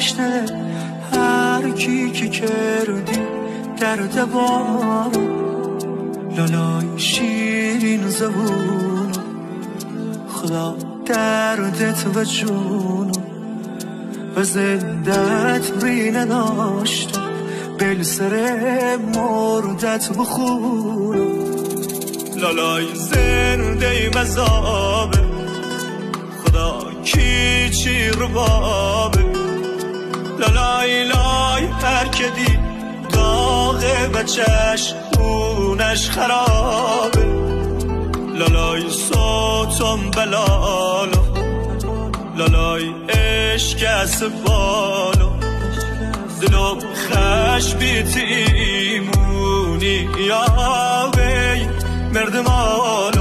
نشنه هر کی که کردی در دوام لالای شیرین زبونو خدا دردت و جونو و زندت بی نداشتم بل سر مردت بخونو لالای زنده مذابه خدا کی چی ربابه لالای لای هر که دی داغه و چشمونش خرابه لالای صوتم بلالو لالای عشق از بالو دلو خشبی تیمونی یا وی مردمال